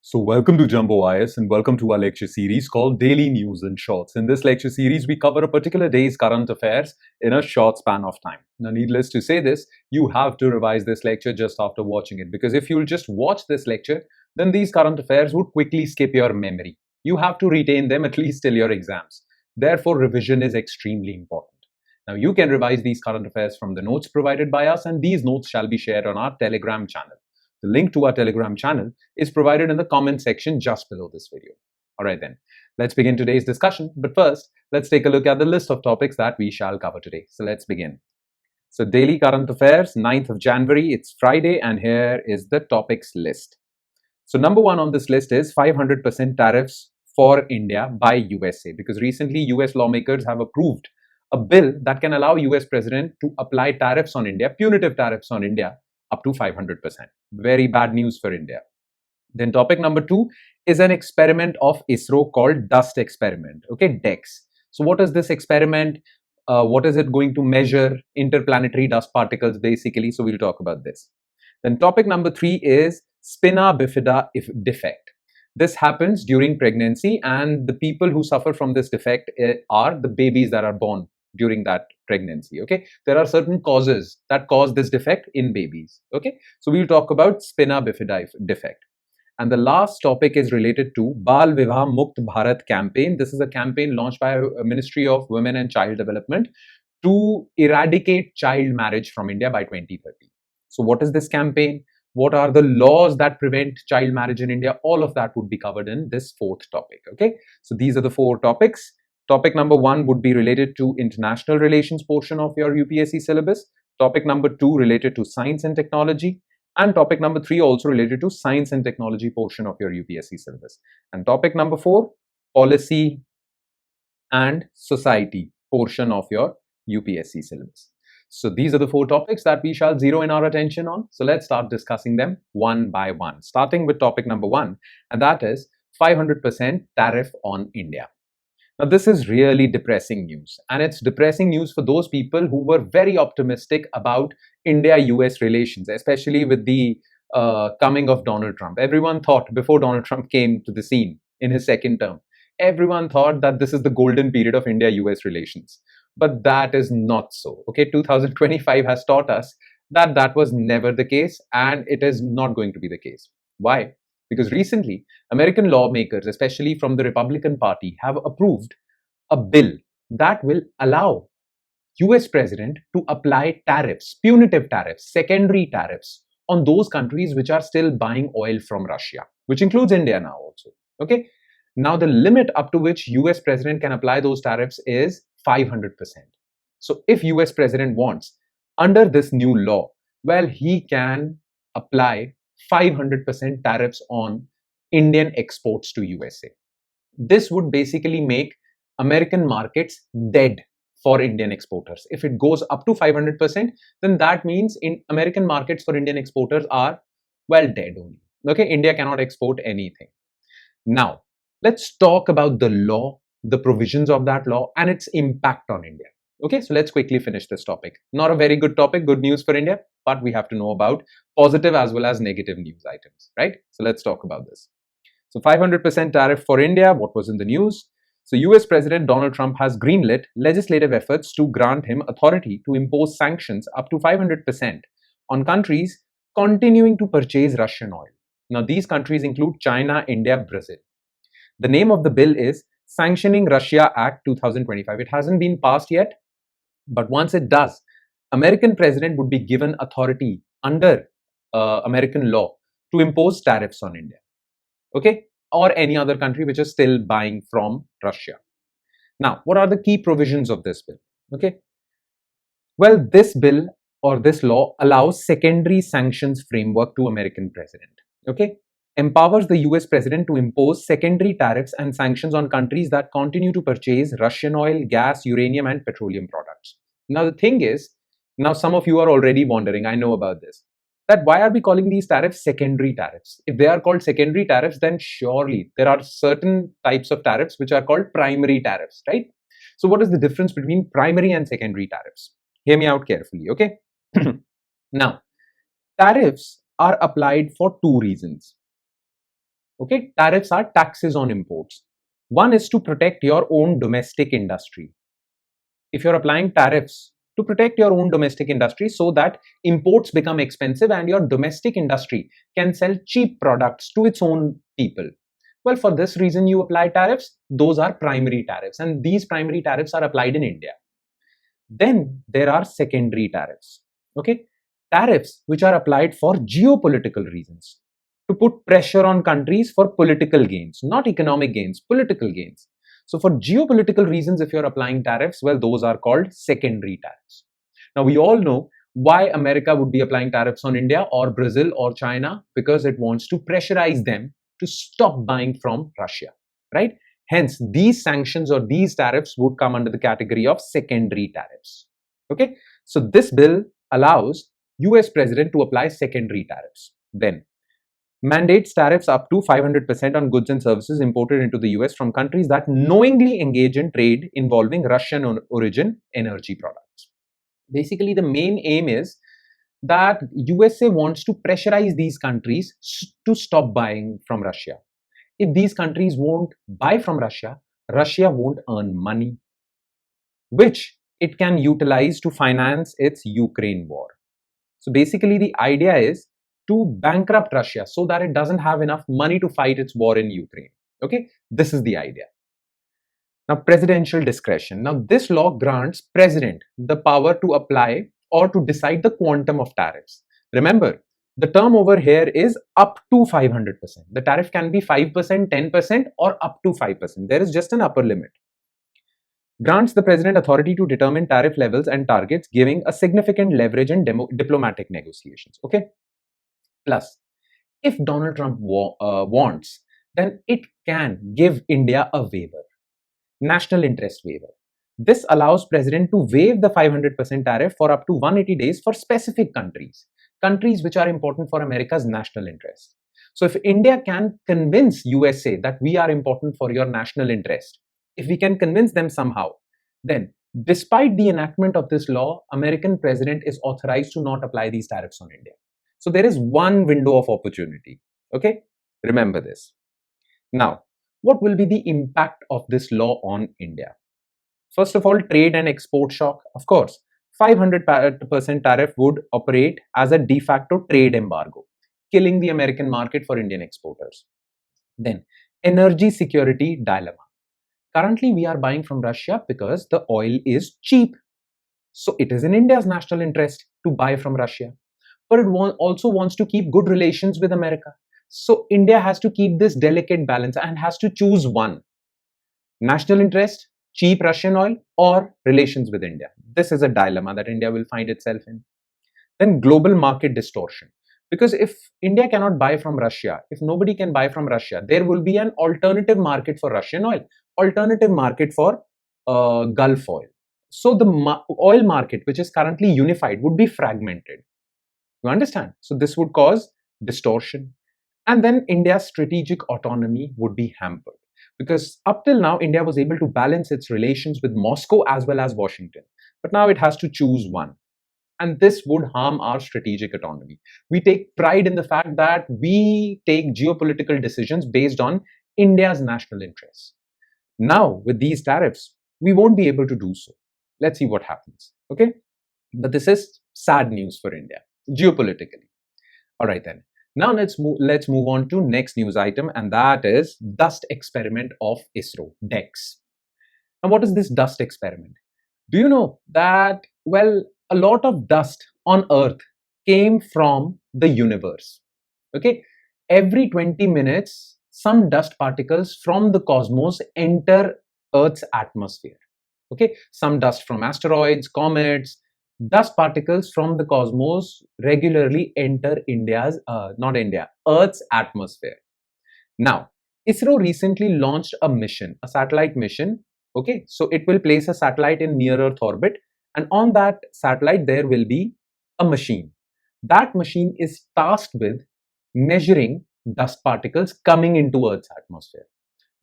So welcome to Jumbo IS and welcome to our lecture series called Daily News in Shorts. In this lecture series, we cover a particular day's current affairs in a short span of time. Now, needless to say this, you have to revise this lecture just after watching it, because if you'll just watch this lecture, then these current affairs would quickly skip your memory. You have to retain them at least till your exams. Therefore, revision is extremely important. Now, you can revise these current affairs from the notes provided by us, and these notes shall be shared on our Telegram channel. The link to our Telegram channel is provided in the comment section just below this video. Alright then, let's begin today's discussion. But first, let's take a look at the list of topics that we shall cover today. So let's begin. So daily current affairs, 9th of January, it's Friday, and here is the topics list. So number one on this list is 500% tariffs for India by USA, because recently US lawmakers have approved a bill that can allow US President to apply tariffs on India, punitive tariffs on India, up to 500%. Very bad news for India. Then topic number two is an experiment of ISRO called Dust Experiment, okay, DEX. So what is this experiment? What is it going to measure? Interplanetary dust particles, basically. So we'll talk about this. Then topic number three is Spina Bifida defect. This happens during pregnancy, and the people who suffer from this defect are the babies that are born during that pregnancy. Okay, there are certain causes that cause this defect in babies. Okay, so we'll talk about Spina Bifida defect. And the last topic is related to Bal Vivah Mukt Bharat campaign. This is a campaign launched by a Ministry of Women and Child Development to eradicate child marriage from India by 2030. So what is this campaign? What are the laws that prevent child marriage in India? All of that would be covered in this fourth topic. Okay, so these are the four topics. Topic number one would be related to international relations portion of your UPSC syllabus. Topic number two related to science and technology. And topic number three also related to science and technology portion of your UPSC syllabus. And topic number four, policy and society portion of your UPSC syllabus. So these are the four topics that we shall zero in our attention on. So let's start discussing them one by one, starting with topic number one, and that is 500% tariff on India. Now, this is really depressing news, and it's depressing news for those people who were very optimistic about India-US relations, especially with the coming of Donald Trump. Everyone thought, before Donald Trump came to the scene in his second term, everyone thought that this is the golden period of India-US relations. But that is not so. Okay, 2025 has taught us that that was never the case, and it is not going to be the case. Why? Because recently, American lawmakers, especially from the Republican Party, have approved a bill that will allow US President to apply tariffs, punitive tariffs, secondary tariffs on those countries which are still buying oil from Russia, which includes India now also. Okay. Now, the limit up to which US President can apply those tariffs is 500%. So if US President wants, under this new law, well, he can apply 500% tariffs on Indian exports to USA. This would basically make American markets dead for Indian exporters. If it goes up to 500%, then that means in American markets for Indian exporters are, well, dead only. Okay, India cannot export anything. Now, let's talk about the law, the provisions of that law, and its impact on India. Okay, so let's quickly finish this topic. Not a very good topic, good news for India, but we have to know about positive as well as negative news items, right? So let's talk about this. So 500% tariff for India, what was in the news? So US President Donald Trump has greenlit legislative efforts to grant him authority to impose sanctions up to 500% on countries continuing to purchase Russian oil. Now, these countries include China, India, Brazil. The name of the bill is Sanctioning Russia Act 2025. It hasn't been passed yet, but once it does, American president would be given authority under American law to impose tariffs on India, okay, or any other country which is still buying from Russia. Now, what are the key provisions of this bill? Okay, well, this bill or this law allows secondary sanctions framework to American president. Okay, empowers the US president to impose secondary tariffs and sanctions on countries that continue to purchase Russian oil, gas, uranium, and petroleum products. Now, the thing is, now some of you are already wondering, I know about this, that why are we calling these tariffs secondary tariffs? If they are called secondary tariffs, then surely there are certain types of tariffs which are called primary tariffs, right? So what is the difference between primary and secondary tariffs? Hear me out carefully, okay? Now, tariffs are applied for two reasons. Okay, tariffs are taxes on imports. One is to protect your own domestic industry. If you're applying tariffs to protect your own domestic industry so that imports become expensive and your domestic industry can sell cheap products to its own people. Well, for this reason, you apply tariffs. Those are primary tariffs, and these primary tariffs are applied in India. Then there are secondary tariffs. Okay, tariffs which are applied for geopolitical reasons to put pressure on countries for political gains, not economic gains, political gains. So for geopolitical reasons, if you're applying tariffs, well, those are called secondary tariffs. Now, we all know why America would be applying tariffs on India or Brazil or China, because it wants to pressurize them to stop buying from Russia, right? Hence, these sanctions or these tariffs would come under the category of secondary tariffs. Okay, so this bill allows US President to apply secondary tariffs. Then mandates tariffs up to 500% on goods and services imported into the US from countries that knowingly engage in trade involving Russian origin energy products. Basically, the main aim is that USA wants to pressurize these countries to stop buying from Russia. If these countries won't buy from Russia, Russia won't earn money, which it can utilize to finance its Ukraine war. So basically, the idea is to bankrupt Russia so that it doesn't have enough money to fight its war in Ukraine. Okay, this is the idea. Now, presidential discretion. Now, this law grants president the power to apply or to decide the quantum of tariffs. Remember, the term over here is up to 500%. The tariff can be 5%, 10%, or up to 5%. There is just an upper limit. Grants the president authority to determine tariff levels and targets, giving a significant leverage in diplomatic negotiations. Okay. Plus, if Donald Trump wants, then it can give India a waiver, national interest waiver. This allows president to waive the 500% tariff for up to 180 days for specific countries which are important for America's national interest. So if India can convince USA that we are important for your national interest, if we can convince them somehow, then despite the enactment of this law, American president is authorized to not apply these tariffs on India. So there is one window of opportunity. Okay, remember this. Now, what will be the impact of this law on India? First of all, trade and export shock. Of course, 500% tariff would operate as a de facto trade embargo, killing the American market for Indian exporters. Then, energy security dilemma. Currently, we are buying from Russia because the oil is cheap. So it is in India's national interest to buy from Russia. But it also wants to keep good relations with America. So India has to keep this delicate balance and has to choose one. National interest, cheap Russian oil, or relations with India. This is a dilemma that India will find itself in. Then global market distortion. Because if India cannot buy from Russia, if nobody can buy from Russia, there will be an alternative market for Russian oil, alternative market for Gulf oil. So the oil market, which is currently unified, would be fragmented. You understand? So this would cause distortion. And then India's strategic autonomy would be hampered. Because up till now, India was able to balance its relations with Moscow as well as Washington. But now it has to choose one. And this would harm our strategic autonomy. We take pride in the fact that we take geopolitical decisions based on India's national interests. Now, with these tariffs, we won't be able to do so. Let's see what happens. Okay? But this is sad news for India, geopolitically. All right then. Now let's move on to next news item, and that is dust experiment of ISRO, DEX. Now, what is this dust experiment? Do you know that, well, a lot of dust on Earth came from the universe. Okay, every 20 minutes, some dust particles from the cosmos enter Earth's atmosphere. Okay, some dust from asteroids, comets, dust particles from the cosmos regularly enter Earth's atmosphere. Now, ISRO recently launched a mission, a satellite mission. Okay, so it will place a satellite in near Earth orbit, and on that satellite there will be a machine. That machine is tasked with measuring dust particles coming into Earth's atmosphere.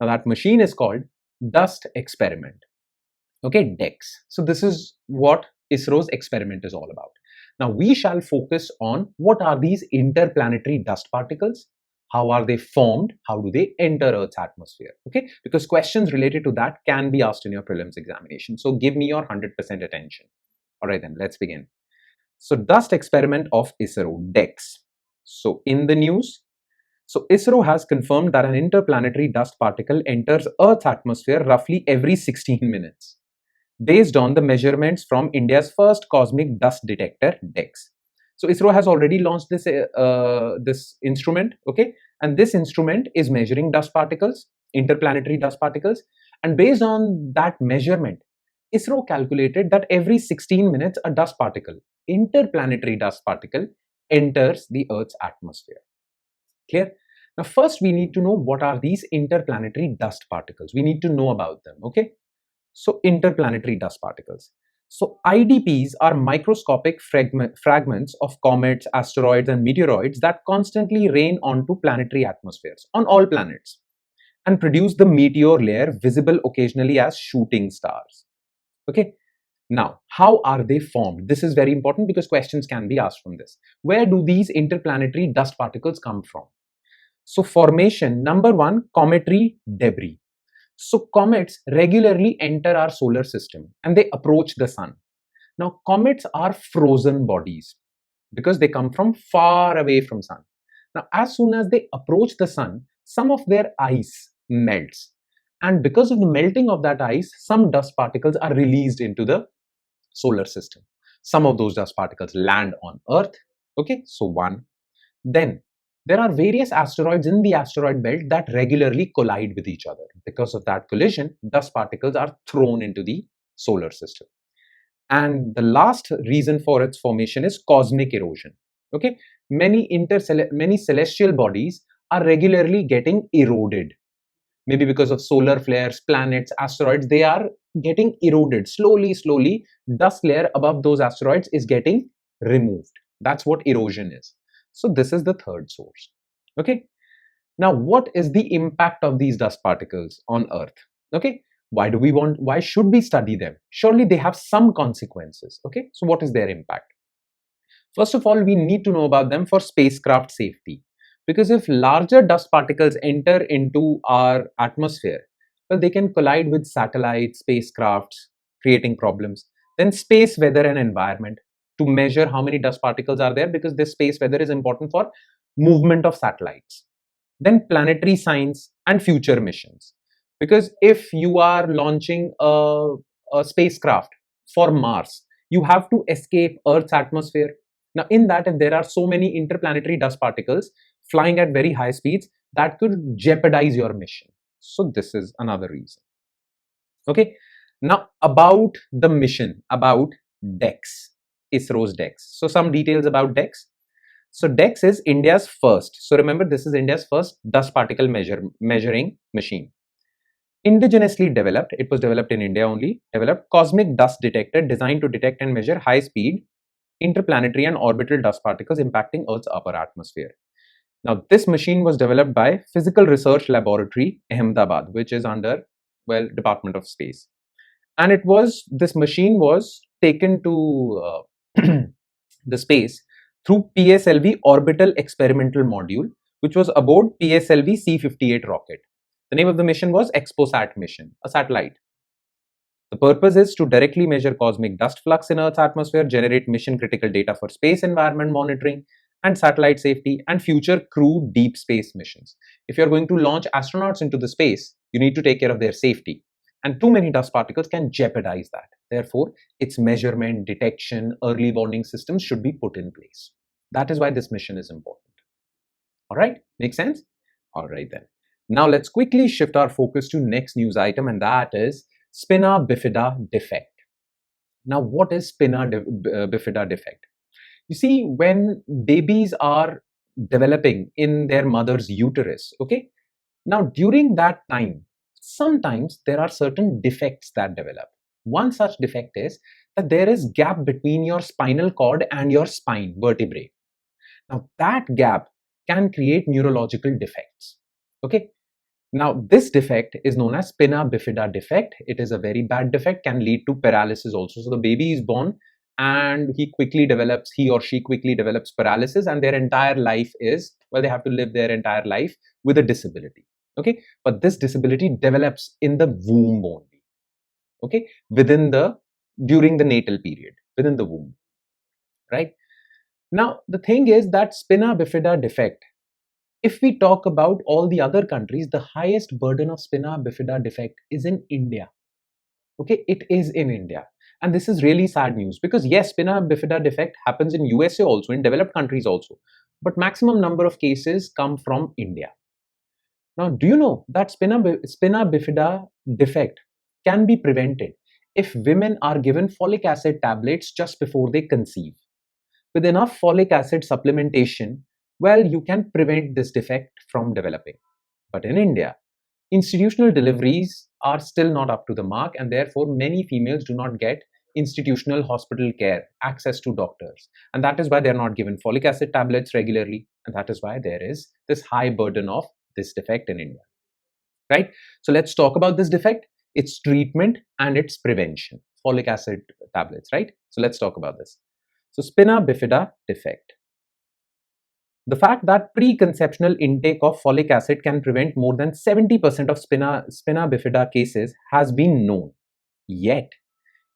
Now that machine is called dust experiment. Okay, DEX. So this is what ISRO's experiment is all about. Now we shall focus on what are these interplanetary dust particles, How are they formed? How do they enter Earth's atmosphere? Okay, because questions related to that can be asked in your prelims examination. So give me your 100% attention. All right, then let's begin. So dust experiment of ISRO, DEX. So in the news, so ISRO has confirmed that an interplanetary dust particle enters Earth's atmosphere roughly every 16 minutes, based on the measurements from India's first cosmic dust detector, DEX. So ISRO has already launched this instrument, okay, and this instrument is measuring dust particles, interplanetary dust particles, and based on that measurement, ISRO calculated that every 16 minutes a dust particle, interplanetary dust particle, enters the Earth's atmosphere. Clear? Now, first we need to know what are these interplanetary dust particles. We need to know about them, okay? So, interplanetary dust particles. So, IDPs are microscopic fragments of comets, asteroids, and meteoroids that constantly rain onto planetary atmospheres on all planets and produce the meteor layer visible occasionally as shooting stars. Okay. Now, how are they formed? This is very important because questions can be asked from this. Where do these interplanetary dust particles come from? So, formation, number one, cometary debris. So comets regularly enter our solar system and they approach the sun. Now comets are frozen bodies because they come from far away from sun. Now as soon as they approach the sun, some of their ice melts, and because of the melting of that ice, some dust particles are released into the solar system. Some of those dust particles land on Earth. Okay, so one. Then there are various asteroids in the asteroid belt that regularly collide with each other. Because of that collision, dust particles are thrown into the solar system. And the last reason for its formation is cosmic erosion. Okay, many celestial bodies are regularly getting eroded. Maybe because of solar flares, planets, asteroids, they are getting eroded. Slowly, dust layer above those asteroids is getting removed. That's what erosion is. So this is the third source. Okay. Now, what is the impact of these dust particles on Earth? Okay. Why should we study them? Surely they have some consequences. Okay. So what is their impact? First of all, we need to know about them for spacecraft safety. Because if larger dust particles enter into our atmosphere, well, they can collide with satellites, spacecrafts, creating problems. Then space weather and environment, to measure how many dust particles are there, because this space weather is important for movement of satellites. Then planetary science and future missions, because if you are launching a spacecraft for Mars, you have to escape Earth's atmosphere. Now in that, if there are so many interplanetary dust particles flying at very high speeds, that could jeopardize your mission. So this is another reason. Okay, now about the mission, about DEX, ISRO's DEX. So some details about DEX. So DEX is India's first. So remember, this is India's first dust particle measuring machine. Indigenously developed, it was developed in India only, developed cosmic dust detector designed to detect and measure high speed interplanetary and orbital dust particles impacting Earth's upper atmosphere. Now this machine was developed by Physical Research Laboratory, Ahmedabad, which is under, well, Department of Space. And this machine was taken to the space through PSLV Orbital Experimental Module, which was aboard PSLV C-58 rocket. The name of the mission was ExpoSat mission, a satellite. The purpose is to directly measure cosmic dust flux in Earth's atmosphere, generate mission critical data for space environment monitoring and satellite safety, and future crew deep space missions. If you're going to launch astronauts into the space, you need to take care of their safety. And too many dust particles can jeopardize that. Therefore, its measurement, detection, early warning systems should be put in place. That is why this mission is important. All right, make sense? All right then. Now let's quickly shift our focus to next news item, and that is Spina Bifida defect. Now, what is Spina Bifida defect? You see, when babies are developing in their mother's uterus, okay, now during that time, sometimes there are certain defects that develop. One such defect is that there is gap between your spinal cord and your spine vertebrae. Now that gap can create neurological defects. Okay. Now this defect is known as Spina Bifida defect. It is a very bad defect, can lead to paralysis also. So the baby is born and he or she quickly develops paralysis, and their entire life is, well, they have to live their entire life with a disability. Okay, but this disability develops in the womb only. Okay, during the natal period, within the womb, right? Now, the thing is that Spina Bifida defect, if we talk about all the other countries, the highest burden of Spina Bifida defect is in India. Okay, it is in India. And this is really sad news because yes, Spina Bifida defect happens in USA also, in developed countries also. But maximum number of cases come from India. Now, do you know that Spina Bifida defect can be prevented if women are given folic acid tablets just before they conceive? With enough folic acid supplementation, well, you can prevent this defect from developing. But in India, institutional deliveries are still not up to the mark, and therefore many females do not get institutional hospital care, access to doctors. And that is why they're not given folic acid tablets regularly. And that is why there is this high burden of this defect in India. Right? So let's talk about this defect, its treatment, and its prevention. Folic acid tablets, right? So let's talk about this. So Spina Bifida defect. The fact that preconceptional intake of folic acid can prevent more than 70% of Spina Bifida cases has been known. Yet,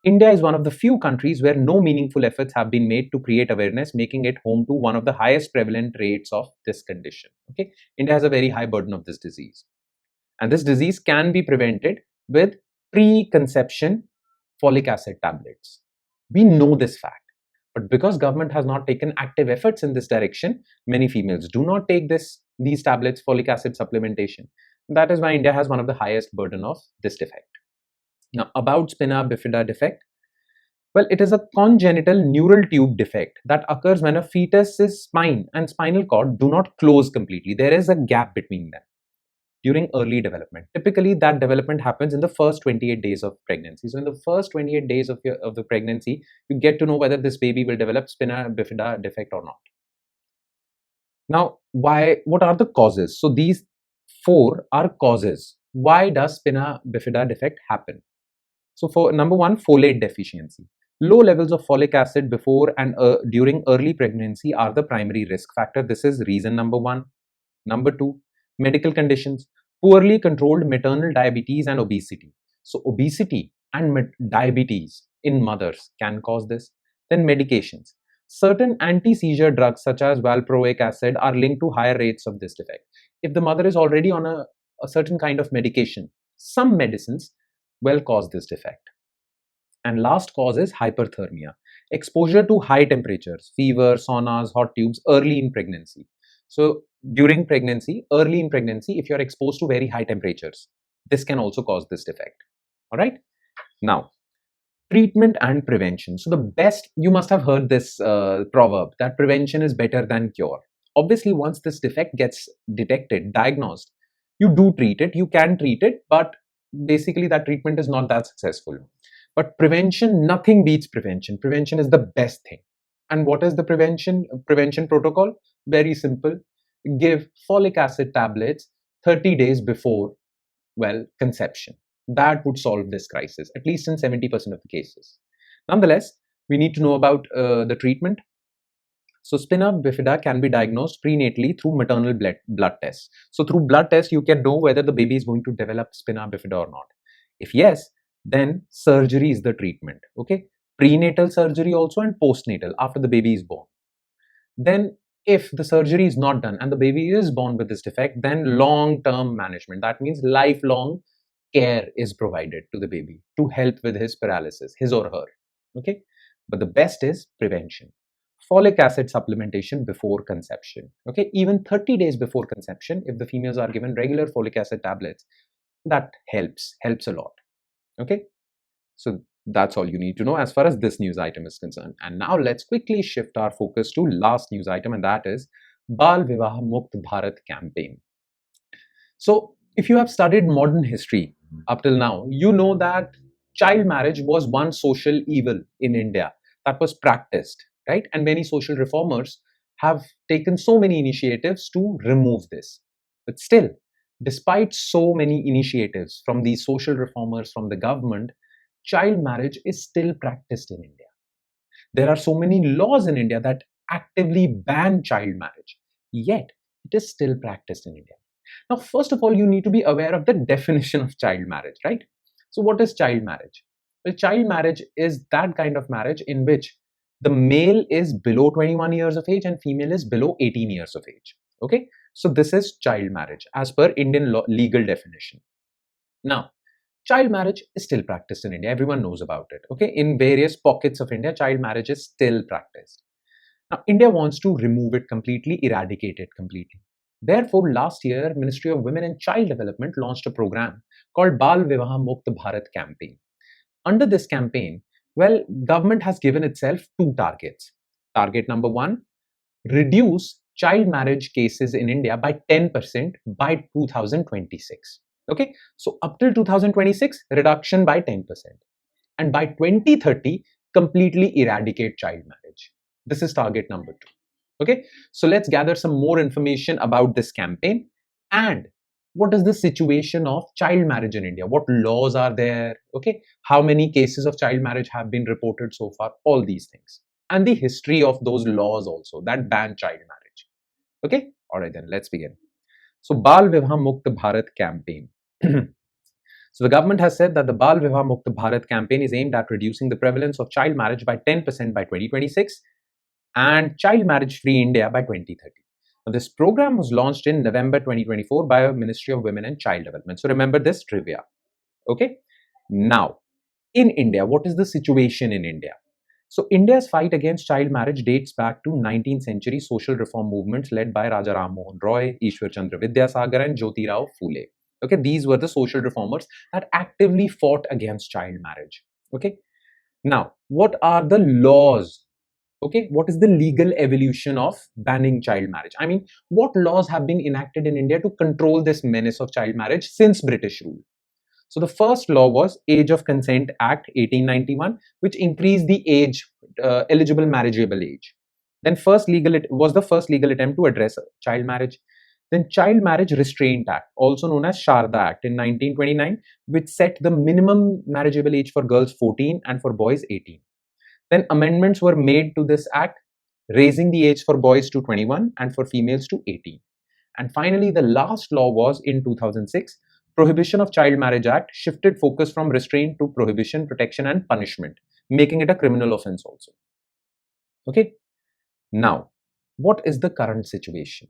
India is one of the few countries where no meaningful efforts have been made to create awareness, making it home to one of the highest prevalent rates of this condition. Okay, India has a very high burden of this disease. And this disease can be prevented with preconception folic acid tablets. We know this fact. But because government has not taken active efforts in this direction, many females do not take these tablets, folic acid supplementation. That is why India has one of the highest burden of this defect. Now, about Spina Bifida defect, well, it is a congenital neural tube defect that occurs when a fetus's spine and spinal cord do not close completely. There is a gap between them during early development. Typically, that development happens in the first 28 days of pregnancy. So in the first 28 days of the pregnancy, you get to know whether this baby will develop Spina Bifida defect or not. Now, what are the causes? So these 4 are causes. Why does Spina Bifida defect happen? So for number 1, folate deficiency. Low levels of folic acid before and during early pregnancy are the primary risk factor. This is reason number 1. Number 2, medical conditions. Poorly controlled maternal diabetes and obesity. So obesity and diabetes in mothers can cause this. Then medications. Certain anti-seizure drugs such as valproic acid are linked to higher rates of this defect. If the mother is already on a certain kind of medication, some medicines will cause this defect. And last cause is hyperthermia. Exposure to high temperatures, fever, saunas, hot tubes early in pregnancy. So during pregnancy, early in pregnancy, if you're exposed to very high temperatures, this can also cause this defect. All right. Now, treatment and prevention. So the best, you must have heard this proverb that prevention is better than cure. Obviously, once this defect gets detected, diagnosed, you do treat it, you can treat it, but basically that treatment is not that successful. But prevention, nothing beats prevention. Prevention is the best thing. And what is the prevention protocol? Very simple. Give folic acid tablets 30 days before, well, conception. That would solve this crisis, at least in 70% of the cases. Nonetheless, we need to know about the treatment. So Spina Bifida can be diagnosed prenatally through maternal blood tests. So through blood tests, you can know whether the baby is going to develop Spina Bifida or not. If yes, then surgery is the treatment. Okay, prenatal surgery also and postnatal after the baby is born. Then if the surgery is not done and the baby is born with this defect, then long-term management, that means lifelong care is provided to the baby to help with his paralysis, his or her. Okay, but the best is prevention. Folic acid supplementation before conception. Okay, even 30 days before conception, if the females are given regular folic acid tablets, that helps a lot. Okay, so that's all you need to know as far as this news item is concerned. And now let's quickly shift our focus to last news item, and that is Bal Vivah Mukt Bharat campaign. So if you have studied modern history up till now, you know that child marriage was one social evil in India that was practiced, right? And many social reformers have taken so many initiatives to remove this. But still, despite so many initiatives from these social reformers, from the government, child marriage is still practiced in India. There are so many laws in India that actively ban child marriage, yet it is still practiced in India. Now, first of all, you need to be aware of the definition of child marriage, right? So, what is child marriage? Well, child marriage is that kind of marriage in which the male is below 21 years of age and female is below 18 years of age. Okay, so this is child marriage as per Indian legal definition. Now, child marriage is still practiced in India. Everyone knows about it. Okay, in various pockets of India, child marriage is still practiced. Now, India wants to remove it completely, eradicate it completely. Therefore, last year, Ministry of Women and Child Development launched a program called Vivah Mukt Bharat campaign. Under this campaign, well, government has given itself two targets. Target number one, reduce child marriage cases in India by 10% by 2026. Okay, so up till 2026, reduction by 10%. And by 2030, completely eradicate child marriage. This is target number two. Okay, so let's gather some more information about this campaign and what is the situation of child marriage in India? What laws are there? Okay, how many cases of child marriage have been reported so far? All these things. And the history of those laws also that ban child marriage. Okay, all right, then let's begin. So, Bal Vivah Mukt Bharat campaign. So, the government has said that the Bal Vivah Mukt Bharat campaign is aimed at reducing the prevalence of child marriage by 10% by 2026 and child marriage free India by 2030. Now, this program was launched in November 2024 by the Ministry of Women and Child Development. So, remember this trivia. Okay, now in India, what is the situation in India? So, India's fight against child marriage dates back to 19th century social reform movements led by Raja Ram Mohan Roy, Ishwar Chandra Vidyasagar and Jyoti Rao Phule. Okay, these were the social reformers that actively fought against child marriage. Okay, now what are the laws? Okay, what is the legal evolution of banning child marriage? I mean, what laws have been enacted in India to control this menace of child marriage since British rule? So the first law was Age of Consent Act 1891, which increased the age, eligible marriageable age. Then was the first legal attempt to address child marriage. Then Child Marriage Restraint Act, also known as Sharda Act in 1929, which set the minimum marriageable age for girls 14 and for boys 18. Then amendments were made to this act, raising the age for boys to 21 and for females to 18. And finally, the last law was in 2006, Prohibition of Child Marriage Act shifted focus from restraint to prohibition, protection and punishment, making it a criminal offense also. Okay. Now, what is the current situation?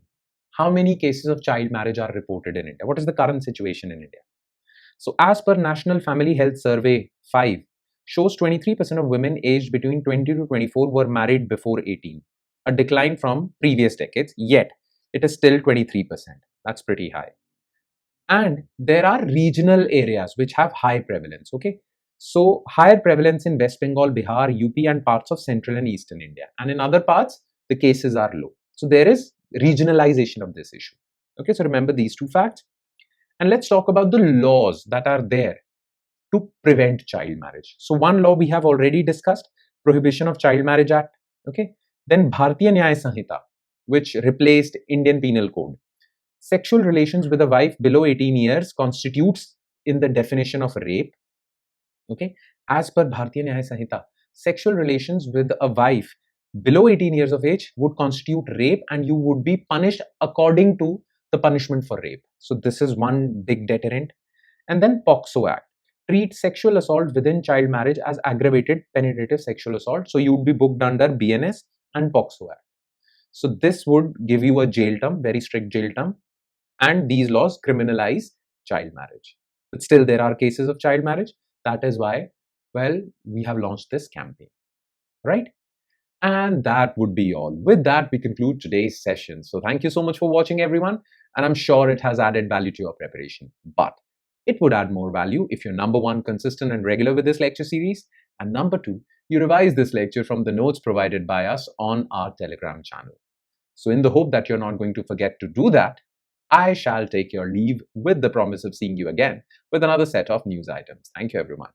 How many cases of child marriage are reported in India? What is the current situation in India? So, as per National Family Health Survey 5, shows 23% of women aged between 20 to 24 were married before 18, a decline from previous decades, yet it is still 23%. That's pretty high. And there are regional areas which have high prevalence, okay? So, higher prevalence in West Bengal, Bihar, UP and parts of central and eastern India. And in other parts, the cases are low. So, there is regionalization of this issue. Okay, so remember these two facts. And let's talk about the laws that are there to prevent child marriage. So one law we have already discussed, Prohibition of Child Marriage Act. Okay, then Bharatiya Nyaya Sanhita, which replaced Indian Penal Code. Sexual relations with a wife below 18 years constitutes in the definition of rape. Okay, as per Bharatiya Nyaya Sanhita, sexual relations with a wife below 18 years of age would constitute rape and you would be punished according to the punishment for rape. So this is one big deterrent. And then POCSO Act, treat sexual assault within child marriage as aggravated penetrative sexual assault. So you would be booked under BNS and POCSO Act. So this would give you a jail term, very strict jail term. And these laws criminalize child marriage. But still there are cases of child marriage. That is why, well, we have launched this campaign, right? And that would be all. With that, we conclude today's session. So thank you so much for watching, everyone. And I'm sure it has added value to your preparation. But it would add more value if you're number one, consistent and regular with this lecture series. And number two, you revise this lecture from the notes provided by us on our Telegram channel. So in the hope that you're not going to forget to do that, I shall take your leave with the promise of seeing you again with another set of news items. Thank you, everyone.